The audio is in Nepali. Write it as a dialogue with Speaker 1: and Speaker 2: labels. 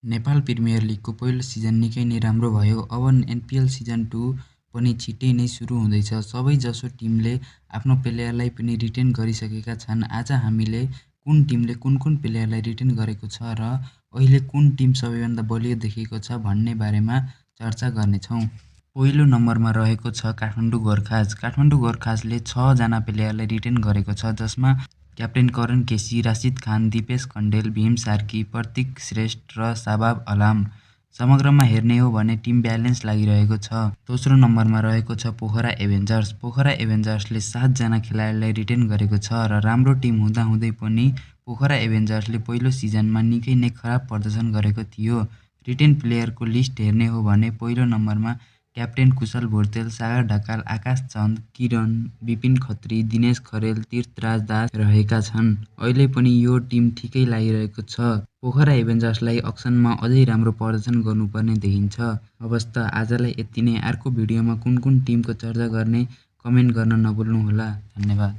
Speaker 1: नेपाल प्रिमियर लिगको पहिलो सिजन निकै नै राम्रो भयो। अब एनपिएल सिजन 2 पनि छिट्टै नै सुरु हुँदैछ। सबैजसो टिमले आफ्नो प्लेयरलाई पनि रिटेन गरिसकेका छन्। आज हामीले कुन टिमले कुन प्लेयरलाई रिटेन गरेको छ र अहिले कुन टिम सबैभन्दा बलियो देखेको छ भन्ने बारेमा चर्चा गर्नेछौँ। पहिलो नम्बरमा रहेको छ काठमाडौँ गोर्खाज। काठमाडौँ गोर्खाजले 6 जना प्लेयरलाई रिटेन गरेको छ, जसमा क्याप्टेन करण केसी, राशिद खान, दिपेश कण्डेल, भीम सार्की, प्रतीक श्रेष्ठ र शाबाब आलम। समग्रमा हेर्ने हो भने टिम ब्यालेन्स लागिरहेको छ। दोस्रो नम्बरमा रहेको छ पोखरा एभेन्जर्स। पोखरा एभेन्जर्सले 7 जना खेलाडीलाई रिटेन गरेको छ र राम्रो टिम हुँदाहुँदै पनि पोखरा एभेन्जर्सले पहिलो सिजनमा निकै नै खराब प्रदर्शन गरेको थियो। रिटेन प्लेयरको लिस्ट हेर्ने हो भने पहिलो नम्बरमा क्याप्टेन कुशल भुर्तेल, सागर ढकाल, आकाश चन्द, किरण, विपिन खत्री, दिनेश खरेल, तीर्थराज दास रहेका छन्। अहिले पनि यो टिम ठिकै लागिरहेको छ। पोखरा एभेन्जर्सलाई अक्सनमा अझै राम्रो प्रदर्शन गर्नुपर्ने देखिन्छ। हवस् त आजलाई यति नै। अर्को भिडियोमा कुन टिमको चर्चा गर्ने कमेन्ट गर्न नभुल्नुहोला। धन्यवाद।